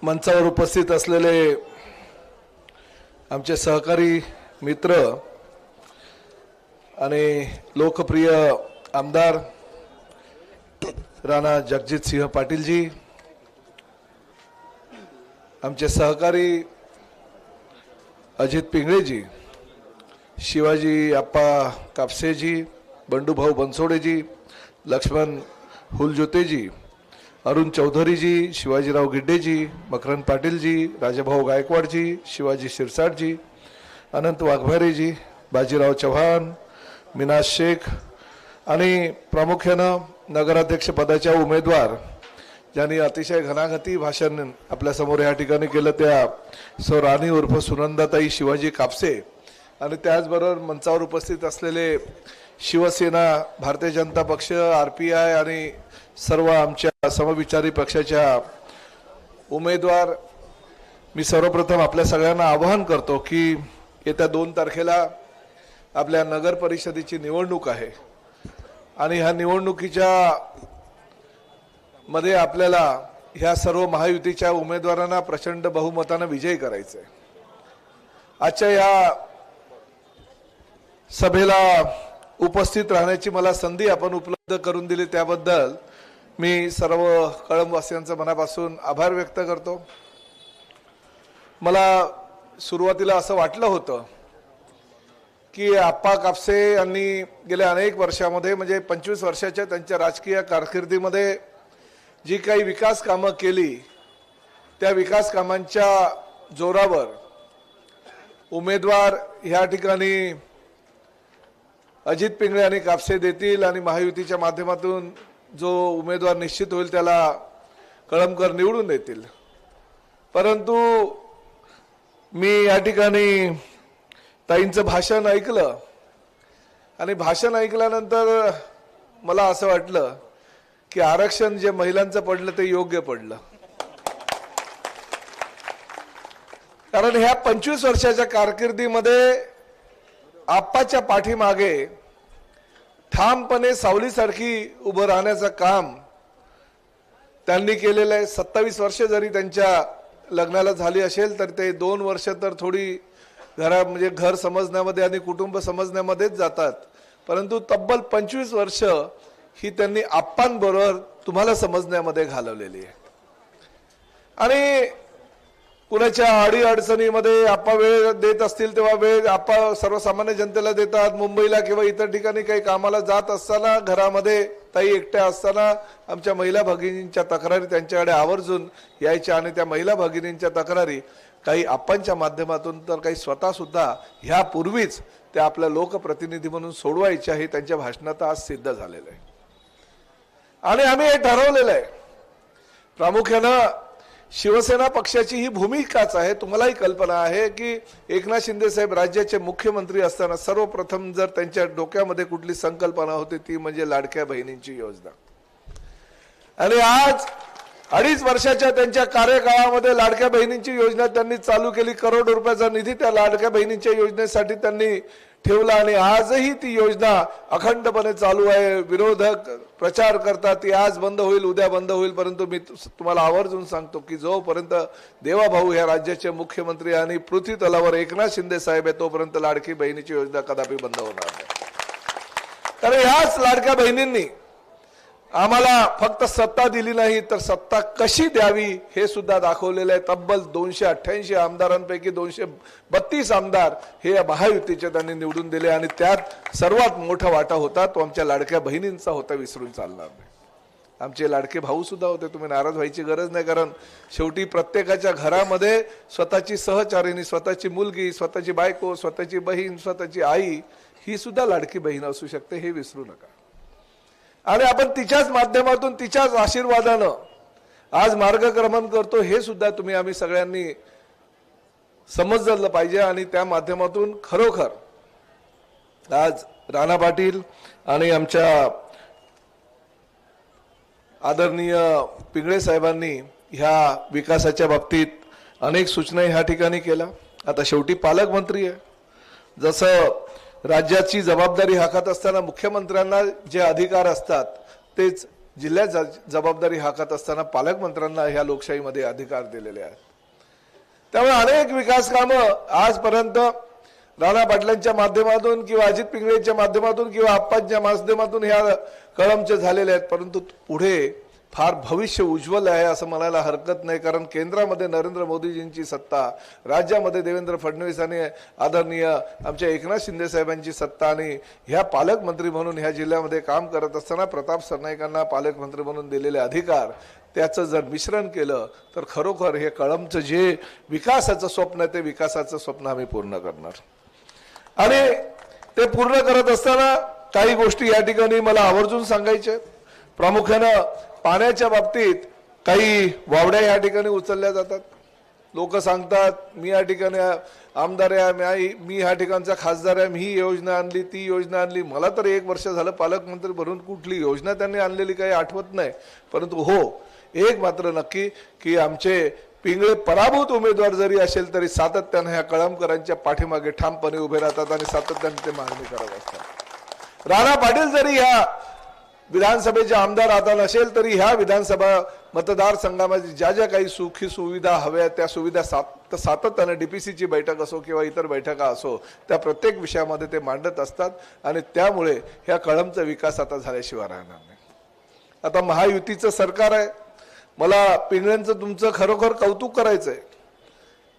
मंचावर उपस्थित असलेले आमचे सहकारी मित्र आणि लोकप्रिय आमदार राणा जगजित सिंह पाटील जी, आमचे सहकारी अजित पिंगळे जी, शिवाजी अप्पा कापसे जी, बंडूभाऊ बनसोडे जी, लक्ष्मण हुलजोते जी, अरुण चौधरी जी, शिवाजीराव गिड्डे जी, मकरंद पाटील जी, राजाभाऊ गायकवाड जी, शिवाजी शिरसाट जी, अनंत वाघमारे जी, बाजीराव चव्हाण, मिनाज शेख आणि प्रामुख्यानं नगराध्यक्ष पदाच्या उमेदवार ज्यांनी अतिशय घणाघाती भाषण आपल्या समोर या ठिकाणी केलं त्या सौ राणी उर्फ सुनंदाताई शिवाजी कापसे आणि त्याचबरोबर मंचावर उपस्थित असलेले शिवसेना, भारतीय जनता पक्ष, RPI आणि सर्व आमच्या समविचारी पक्षाच्या उमेदवार, मी सर्वप्रथम आपल्या सगळ्यांना आवाहन करतो की येत्या 2 तारखेला आपल्या नगर परिषदेची निवडणूक आहे आणि ह्या निवडणुकीच्या मध्ये आपल्याला ह्या सर्व महायुतीच्या उमेदवारांना प्रचंड बहुमताने विजयी करायचे आहे। आजच्या या सभेला उपस्थित राहण्याची मला संधी आपण उपलब्ध करून दिली त्याबद्दल मी सर्व कळंबवासियांचा मनापासून आभार व्यक्त करतो। मला सुरुवातीला असं वाटलं होतं की आप्पा कापसे यांनी गेल्या अनेक वर्षामध्ये म्हणजे 25 वर्षाच्या त्यांच्या राजकीय कारकिर्दीमध्ये जी काही विकास कामं केली त्या विकास कामांच्या जोरावर उमेदवार ह्या ठिकाणी अजित पिंगळे आणि कापसे देतील आणि महायुतीच्या माध्यमातून जो उमेदवार निश्चित होईल त्याला कळमकर निवडून देतील। परंतु मी या ठिकाणी ताईंचं भाषण ऐकलं आणि भाषण ऐकल्यानंतर मला असं वाटलं की आरक्षण जे महिलांचं पडलं ते योग्य पडलं, कारण ह्या 25 वर्षाच्या कारकिर्दीमध्ये आप्पाच्या पाठीमागे ठामपणे सावलीसारखी उभं राहण्याचं काम त्यांनी केलेलं आहे। 27 वर्ष जरी त्यांच्या लग्नाला झाली असेल तर ते 2 वर्ष तर थोडी म्हणजे घर समजण्यामध्ये आणि कुटुंब समजण्यामध्येच जातात, परंतु तब्बल 25 वर्ष ही त्यांनी आप्पांबरोबर तुम्हाला समजण्यामध्ये घालवलेली आहे। आणि कुणाच्या अडीअडचणीमध्ये आप्पा वेळ देत असतील तेव्हा वेळ आप्पा सर्वसामान्य जनतेला देतात। मुंबईला किंवा इतर ठिकाणी काही कामाला जात असताना घरामध्ये ताई एकट्या असताना आमच्या महिला भगिनींच्या तक्रारी त्यांच्याकडे आवर्जून यायच्या आणि त्या महिला भगिनींच्या तक्रारी काही आप्पांच्या माध्यमातून तर काही स्वतः सुद्धा ह्यापूर्वीच ते आपल्या लोकप्रतिनिधी म्हणून सोडवायचे हे त्यांच्या भाषणात आज सिद्ध झालेलं आहे। आणि आम्ही हे ठरवलेलं आहे, प्रामुख्यानं शिवसेना पक्षाची ही भूमिकाच आहे। तुम्हालाही कल्पना आहे की एकनाथ शिंदे साहेब राज्याचे मुख्यमंत्री असताना सर्वप्रथम जर त्यांच्या डोक्यामध्ये कुठली संकल्पना होती ती म्हणजे लाडक्या बहिणींची योजना, आणि आज 2.5 वर्षाच्या त्यांच्या कार्यकाळामध्ये लाडक्या बहिणींची योजना त्यांनी चालू केली। करोडो रुपयाचा निधी त्या लाडक्या बहिणींच्या योजनेसाठी त्यांनी ठेवला आणि आजही ती योजना अखंडपणे चालू आहे। विरोधक प्रचार करतात ती आज बंद होईल, उद्या बंद होईल, परंतु मी तुम्हाला आवर्जून सांगतो की जोपर्यंत देवाभाऊ ह्या राज्याचे मुख्यमंत्री आणि पृथ्वी तलावर एकनाथ शिंदे साहेब आहे तोपर्यंत लाडकी बहिणीची योजना कदापि बंद होणार नाही। कारण ह्याच लाडक्या बहिणींनी आम्हाला फक्त सत्ता दिली नाही तर सत्ता कशी द्यावी हे सुद्धा दाखवलेलं आहे। तब्बल 288 आमदारांपैकी 232 आमदार हे या महायुतीचे त्यांनी निवडून दिले आणि त्यात सर्वात मोठा वाटा होता तो आमच्या लाडक्या बहिणींचा होता, विसरून चालणार नाही। आमचे लाडके भाऊ सुद्धा होते, तुम्ही नाराज व्हायची गरज नाही, कारण शेवटी प्रत्येकाच्या घरामध्ये स्वतःची सहचारिणी, स्वतःची मुलगी, स्वतःची बायको, स्वतःची बहीण, स्वतःची आई ही सुद्धा लाडकी बहीण असू शकते, हे विसरू नका। आणि आपण तिच्याच माध्यमातून तिच्याच आशीर्वादानं आज मार्गक्रमण करतो हे सुद्धा आम्ही सगळ्यांनी समजलं पाहिजे। आणि त्या माध्यमातून खरोखर आज राणा पाटील आणि आमच्या आदरणीय पिंगळे साहेबांनी ह्या विकासाच्या बाबतीत अनेक सूचना ह्या ठिकाणी केल्या। आता शेवटी पालकमंत्री आहे, जसं राज्याची जबाबदारी हातात असताना मुख्यमंत्र्यांना जे अधिकार असतात तेच जिल्ह्यात जबाबदारी हाकत असताना पालकमंत्र्यांना ह्या लोकशाहीमध्ये अधिकार दिलेले आहेत. त्यामुळे अनेक विकास कामं आजपर्यंत राणा पाटलांच्या माध्यमातून किंवा अजित पिंगळेच्या माध्यमातून किंवा आप्पांच्या माध्यमातून ह्या कळमचे झालेले आहेत, परंतु पुढे फार भविष्य उज्ज्वल आहे असं म्हणायला हरकत नाही. कारण केंद्रामध्ये नरेंद्र मोदीजींची सत्ता, राज्यामध्ये देवेंद्र फडणवीस आणि आदरणीय आमच्या एकनाथ शिंदे साहेबांची सत्ता आणि ह्या पालकमंत्री म्हणून ह्या जिल्ह्यामध्ये काम करत असताना प्रताप सरनाईकांना पालकमंत्री म्हणून दिलेले अधिकार, त्याचं जर मिश्रण केलं तर खरोखर हे कळमचं जे विकासाचं स्वप्न आहे ते विकासाचं स्वप्न आम्ही पूर्ण करणार. आणि ते पूर्ण करत असताना काही गोष्टी या ठिकाणी मला आवर्जून सांगायच्या. प्रामुख्यानं पाण्याच्या बाबतीत काही वावड्या या ठिकाणी उचलल्या जातात. लोक सांगतात मी या ठिकाणी आमदार आहे, मी ह्या ठिकाणचा खासदार आहे, मी ही योजना आणली, ती योजना आणली. मला तर 1 वर्ष झालं पालकमंत्री भरून कुठली योजना त्यांनी आणलेली काही आठवत नाही. परंतु हो, एक मात्र नक्की की आमचे पिंगळे पराभूत उमेदवार जरी असेल तरी सातत्याने ह्या कळमकरांच्या पाठीमागे ठामपणे उभे राहतात आणि सातत्याने ते मागणी करत असतात. राणा पाटील जरी ह्या विधानसभेचे आमदार आता नसेल तरी ह्या विधानसभा मतदारसंघामध्ये ज्या ज्या काही सुखी सुविधा हव्या त्या सुविधा सातत्याने डीपीसीची बैठक असो किंवा इतर बैठका असो त्या प्रत्येक विषयामध्ये ते मांडत असतात आणि त्यामुळे ह्या कळमचा विकास आता झाल्याशिवाय राहणार नाही. आता महायुतीचं सरकार आहे. मला पिंगळ्यांचं तुमचं खरोखर कौतुक करायचंय.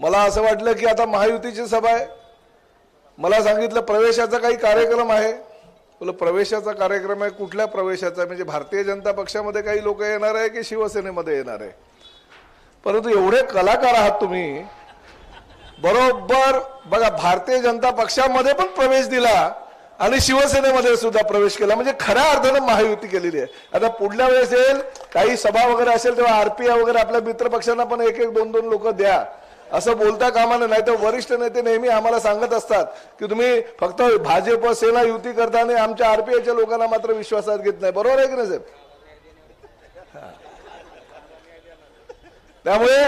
मला असं वाटलं की आता महायुतीची सभा आहे, मला सांगितलं प्रवेशाचा काही कार्यक्रम आहे. बोल प्रवेशाचा कार्यक्रम आहे, कुठल्या प्रवेशाचा? म्हणजे भारतीय जनता पक्षामध्ये काही लोक येणार आहे की शिवसेनेमध्ये येणार आहे? परंतु एवढे कलाकार आहात तुम्ही, बरोबर बघा भारतीय जनता पक्षामध्ये पण प्रवेश दिला आणि शिवसेनेमध्ये सुद्धा प्रवेश केला, म्हणजे खऱ्या अर्थानं महायुती केलेली आहे. आता पुढल्या वेळेस येईल काही सभा वगैरे असेल तेव्हा आरपीआय वगैरे आपल्या मित्र पक्षांना पण 1-1, 2-2 लोक द्या असं बोलता कामा नाही. तर वरिष्ठ नेते नेहमी आम्हाला सांगत असतात की तुम्ही फक्त भाजप सेना युती करता आणि आमच्या आरपीआयच्या लोकांना मात्र विश्वासात घेत नाही. बरोबर आहे की नाही साहेब? त्यामुळे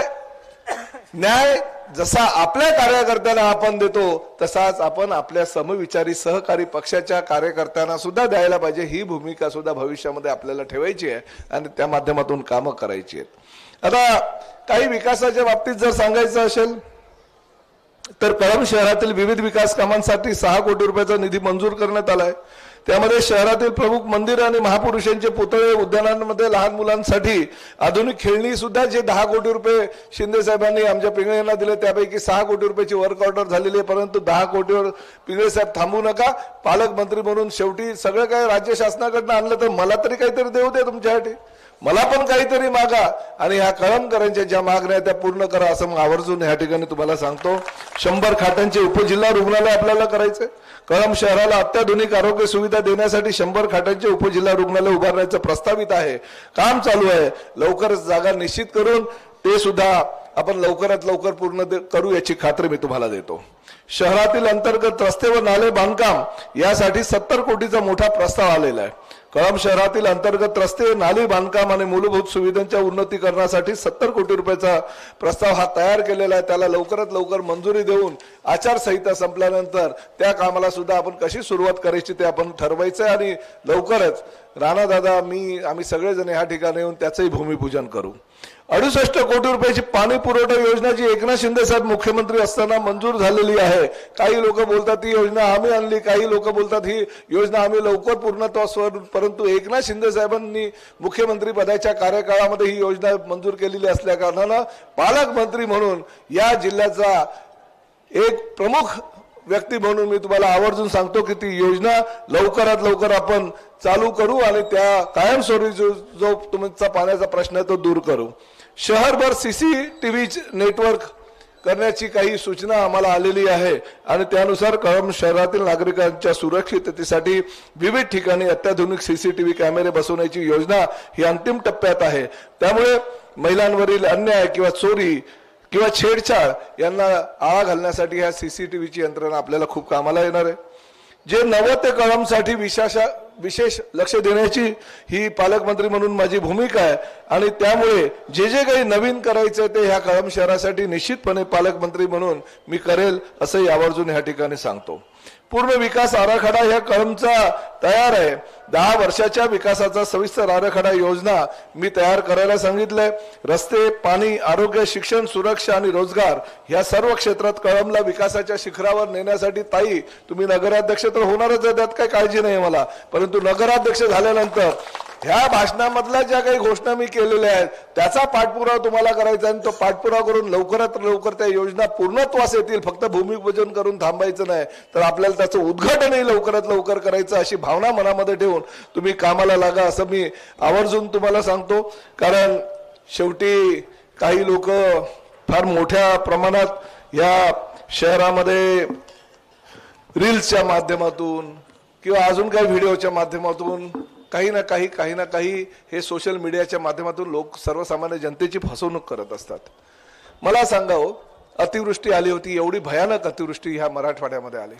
न्याय जसा आपल्या कार्यकर्त्यांना आपण देतो तसाच आपण आपल्या समविचारी सहकारी पक्षाच्या कार्यकर्त्यांना सुद्धा द्यायला पाहिजे. ही भूमिका सुद्धा भविष्यामध्ये आपल्याला ठेवायची आहे आणि त्या माध्यमातून कामं करायची आहेत. आता काही विकासाच्या बाबतीत जर सांगायचं असेल तर कळंब शहरातील विविध विकास कामांसाठी 6 कोटी रुपयाचा निधी मंजूर करण्यात आलाय. त्यामध्ये शहरातील प्रमुख मंदिर आणि महापुरुषांचे पुतळे, उद्यानांमध्ये लहान मुलांसाठी आधुनिक खेळणी सुद्धा जे 10 कोटी रुपये शिंदे साहेबांनी आमच्या पिंगळेंना दिले त्यापैकी 6 कोटी रुपयाची वर्क ऑर्डर झालेली आहे. परंतु 10 कोटीवर पिंगळे साहेब थांबू नका. पालकमंत्री म्हणून शेवटी सगळं काय राज्य शासनाकडनं आणलं तर मला तरी काहीतरी देऊ दे तुमच्यासाठी, मला पण काहीतरी मागा आणि ह्या कळमकरांच्या ज्या मागण्या त्या पूर्ण करा असं मग आवर्जून ह्या ठिकाणी तुम्हाला सांगतो. 100 खाटांचे उपजिल्हा रुग्णालय आपल्याला करायचंय. कळंब शहराला अत्याधुनिक आरोग्य सुविधा देण्यासाठी 100 खाटांचे उपजिल्हा रुग्णालय उभारण्याचं प्रस्तावित आहे, काम चालू आहे. लवकरच जागा निश्चित करून ते सुद्धा आपण लवकरात लवकर पूर्ण करू याची खात्री मी तुम्हाला देतो. शहरातील अंतर्गत रस्ते व नाले बांधकाम यासाठी 70 कोटीचा मोठा प्रस्ताव आलेला आहे. कळंब शहरातील अंतर्गत रस्ते, नाली बांधकाम आणि मूलभूत सुविधांच्या उन्नतीकरणासाठी 70 कोटी रुपयाचा प्रस्ताव हा तयार केलेला आहे. त्याला लवकरात लवकर मंजुरी देऊन आचारसंहिता संपल्यानंतर त्या कामाला सुद्धा आपण कशी सुरुवात करायची ते आपण ठरवायचं आहे आणि लवकरच राणा दादा आम्ही सगळेजण ह्या ठिकाणी येऊन त्याचंही भूमिपूजन करू. 68 कोटी रुपयाची पाणी पुरवठा योजना जी एकनाथ शिंदे साहेब मुख्यमंत्री असताना मंजूर झालेली आहे. काही लोक बोलतात ही योजना आम्ही आणली, काही लोक बोलतात ही योजना आम्ही लवकर पूर्णत्वास, परंतु एकनाथ शिंदे साहेबांनी मुख्यमंत्री पदाच्या कार्यकाळामध्ये ही योजना मंजूर केलेली असल्या कारणानं पालकमंत्री म्हणून या जिल्ह्याचा एक प्रमुख व्यक्ती म्हणून मी तुम्हाला आवर्जून सांगतो की ती योजना लवकरात लवकर आपण चालू करू आणि त्या कायमस्वरूपी जो तुमचा पाण्याचा प्रश्न आहे तो दूर करू. शहरभर सीसीटीव्ही नेटवर्क करण्याची काही सूचना आम्हाला आलेली आहे आणि त्यानुसार कळंब शहरातील नागरिकांच्या सुरक्षिततेसाठी विविध ठिकाणी अत्याधुनिक सीसीटीव्ही कॅमेरे बसवण्याची योजना ही अंतिम टप्प्यात आहे. त्यामुळे महिलांवरील अन्याय किंवा चोरी किंवा छेडछाड यांना आळा घालण्यासाठी ह्या सीसीटीव्हीची यंत्रणा आपल्याला खूप कामाला येणार आहे. जे नव ते कळंबसाठी विशेष लक्ष देण्याची ही पालकमंत्री म्हणून माझी भूमिका आहे आणि त्यामुळे जे जे काही नवीन करायचं ते ह्या कळंब शहरासाठी निश्चितपणे पालकमंत्री म्हणून मी करेल असंही आवर्जून ह्या ठिकाणी सांगतो. पूर्ण विकास आराखडा ह्या कळंबचा तयार आहे. 10 वर्षाच्या विकासाचा सविस्तर आराखडा योजना मी तयार करायला सांगितलंय। रस्ते, पाणी, आरोग्य, शिक्षण, सुरक्षा आणि रोजगार या सर्व क्षेत्रात कळमला विकासाच्या शिखरावर नेण्यासाठी ताई तुम्ही नगराध्यक्ष तर होणारच आहे, त्यात काही काळजी नाही मला, परंतु नगराध्यक्ष झाल्यानंतर ह्या भाषणामधल्या ज्या काही घोषणा मी केलेल्या आहेत त्याचा पाठपुरावा तुम्हाला करायचा आहे। तो पाठपुरावा करून लवकरात लवकर त्या योजना पूर्णत्वास येतील। फक्त भूमिपूजन करून थांबायचं नाही, तर आपल्याला त्याचं उद्घाटनही लवकरात लवकर करायचं, अशी भावना मनामध्ये ठेवून तुम्ही कामाला लागा असं मी आवर्जून तुम्हाला सांगतो। कारण शेवटी काही लोक फार मोठ्या प्रमाणात या शहरामध्ये रील्सच्या माध्यमातून किंवा अजून काही व्हिडिओच्या माध्यमातून काही ना काही हे सोशल मीडियाच्या माध्यमातून लोक सर्वसामान्य जनतेची फसवणूक करत असतात। मला सांगावं, अतिवृष्टी आली होती, एवढी भयानक अतिवृष्टी ह्या मराठवाड्यामध्ये आली।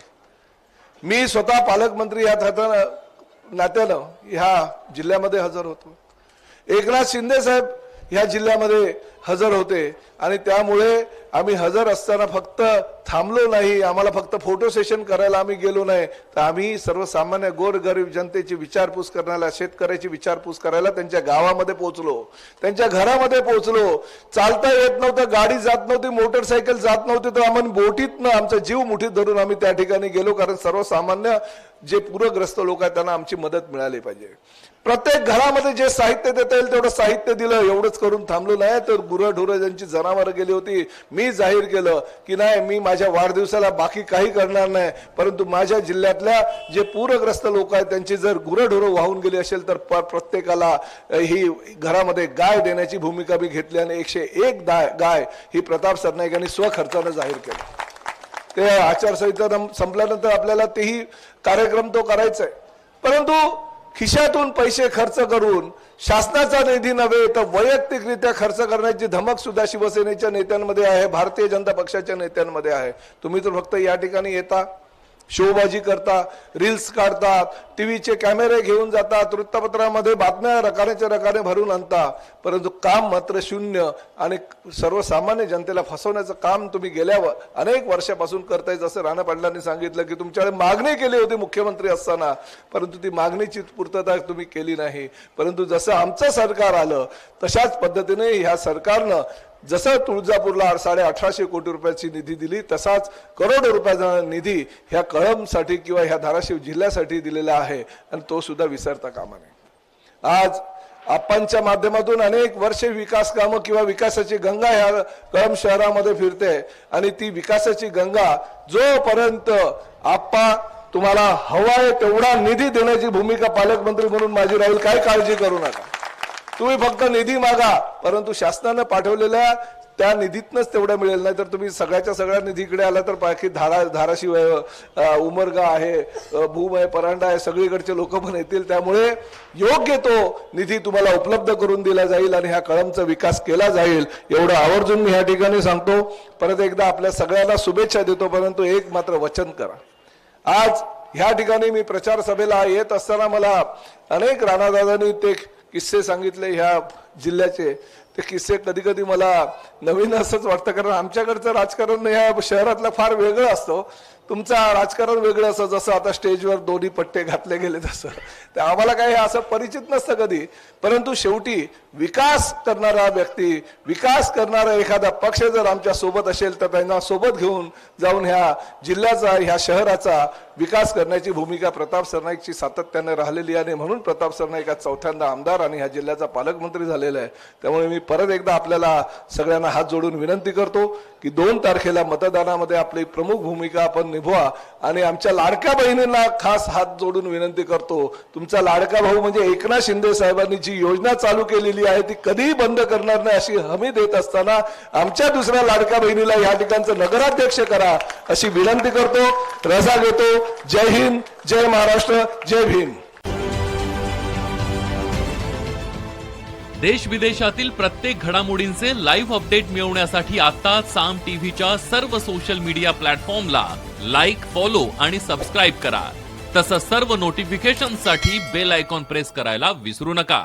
मी स्वतः पालकमंत्री या नात्यानं ह्या जिल्ह्यामध्ये हजर होतो। एकनाथ शिंदे साहेब ह्या जिल्ह्यामध्ये हजर होते आणि त्यामुळे आम्ही हजर असताना फक्त थांबलो नाही, आम्हाला फक्त फोटो सेशन करायला आम्ही गेलो नाही, तर आम्ही सर्वसामान्य गोरगरीब जनतेची विचारपूस करण्याला, शेतकऱ्याची विचारपूस करायला त्यांच्या गावामध्ये पोहोचलो, त्यांच्या घरामध्ये पोहोचलो। चालता येत नव्हतं, गाडी जात नव्हती, मोटरसायकल जात नव्हती, तर आम्ही बोटीतनं आमचा जीव मुठीत धरून आम्ही त्या ठिकाणी गेलो, कारण सर्वसामान्य जे पूरग्रस्त लोक आहेत त्यांना आमची मदत मिळाली पाहिजे। प्रत्येक घरामध्ये जे साहित्य देता येईल तेवढं साहित्य दिलं, एवढंच करून थांबलो नाही। तर गुरंढोरं ज्यांची जनावरं गेली होती, मी जाहीर केलं की नाही, मी माझ्या वाढदिवसाला बाकी काही करणार नाही, परंतु माझ्या जिल्ह्यातल्या जे पूरग्रस्त लोक आहेत त्यांची जर गुरंढोरं वाहून गेली असेल तर प्रत्येकाला ही घरामध्ये गाय देण्याची भूमिका मी घेतली आणि 101 गाय ही प्रताप सरनाईक यांनी स्वखर्चानं जाहीर केली। ते आचारसंहिता संपल्यानंतर आपल्याला तेही कार्यक्रम तो करायचा आहे, परंतु खिशातून पैसे खर्च करून शासनाचा निधी नव्हे तर वैयक्तिकरित्या खर्च करण्याची धमक सुद्धा शिवसेनेच्या नेत्यांमध्ये आहे, भारतीय जनता पक्षाच्या नेत्यांमध्ये आहे। तुम्ही तर फक्त या ठिकाणी येता, शोबाजी करता, रील्स काढतात, टीव्हीचे कॅमेरे घेऊन जातात, वृत्तपत्रामध्ये बातम्या रकानेच्या रकाने भरून आणता, परंतु काम मात्र शून्य आणि सर्वसामान्य जनतेला फसवण्याचं काम तुम्ही गेल्या अनेक वर्षापासून करताय। जसं राणा पाटलांनी सांगितलं की तुमच्याकडे मागणी केली होती मुख्यमंत्री असताना, परंतु ती मागणीची पूर्तता तुम्ही केली नाही। परंतु जसं आमचं सरकार आलं तशाच पद्धतीने ह्या सरकारनं जसं तुळजापूरला 1850 कोटी रुपयाची निधी दिली, तसाच करोडो रुपयाचा निधी ह्या कळमसाठी किंवा ह्या धाराशिव जिल्ह्यासाठी दिलेला आहे आणि तो सुद्धा विसरता कामा नये। आज आप्पांच्या माध्यमातून अनेक वर्षे विकास कामं किंवा विकासाची गंगा ह्या कळम शहरामध्ये फिरते आणि ती विकासाची गंगा जोपर्यंत आप्पा तुम्हाला हवाय तेवढा निधी देण्याची भूमिका पालकमंत्री म्हणून माझी राहील, काय काळजी करू नका। तुम्ही फक्त निधी मागा, परंतु शासनाने पाठवलेल्या त्या निधीतनच तेवढं मिळेल, नाही तर तुम्ही सगळ्याच्या सगळ्या निधीकडे आला तर बाकी धाराशिव आहे, उमरगा आहे, भूम आहे, परांडा आहे, सगळीकडचे लोक पण येतील। त्यामुळे योग्य तो निधी तुम्हाला उपलब्ध करून दिला जाईल आणि ह्या कळमचा विकास केला जाईल, एवढं आवर्जून मी ह्या ठिकाणी सांगतो। परत एकदा आपल्या सगळ्यांना शुभेच्छा देतो, परंतु एक मात्र वचन करा। आज ह्या ठिकाणी मी प्रचार सभेला येत असताना मला अनेक राणादादांनी ते किस्से सांगितले ह्या जिल्ह्याचे, ते किस्से कधी कधी मला नवीन असंच वाटतं, कारण आमच्याकडचं राजकारण ह्या शहरातलं फार वेगळं असतं, तुमचं राजकारण वेगळं असं, जसं आता स्टेजवर दोन्ही पट्टे घातले गेले तसं, तर आम्हाला काही असं परिचित नसतं कधी। परंतु शेवटी विकास करणारा व्यक्ती, विकास करणारा एखादा पक्ष जर आमच्या सोबत असेल तर त्यांना सोबत घेऊन जाऊन ह्या जिल्ह्याचा, ह्या शहराचा विकास करण्याची भूमिका प्रताप सरनाईकची सातत्याने राहिलेली आहे। म्हणून प्रताप सरनाईक आज चौथ्यांदा आमदार आणि ह्या जिल्ह्याचा पालकमंत्री झालेला आहे। त्यामुळे मी परत एकदा आपल्याला सगळ्यांना हात जोडून विनंती करतो की 2 तारखेला मतदानामध्ये आपली प्रमुख भूमिका आपण निभवा आणि आमच्या लाडक्या बहिणींना खास हात जोडून विनंती करतो, तुमचा लाडका भाऊ म्हणजे एकनाथ शिंदे साहेबांनी जी योजना चालू केलेली आहे ती कधीही बंद करणार नाही अशी हमी देत असताना आमच्या दुसऱ्या लाडक्या बहिणीला या ठिकाणचं नगराध्यक्ष करा अशी विनंती करतो। रजा घेतो। जय हिंद, जय महाराष्ट्र, जय भीम। देश विदेशातील प्रत्येक घडामोडींचे लाईव्ह अपडेट मिळवण्यासाठी आता साम टीव्हीच्या सर्व सोशल मीडिया प्लॅटफॉर्मला लाईक, फॉलो आणि सबस्क्राईब करा। तसंच सर्व नोटिफिकेशनसाठी बेल आयकॉन प्रेस करायला विसरू नका।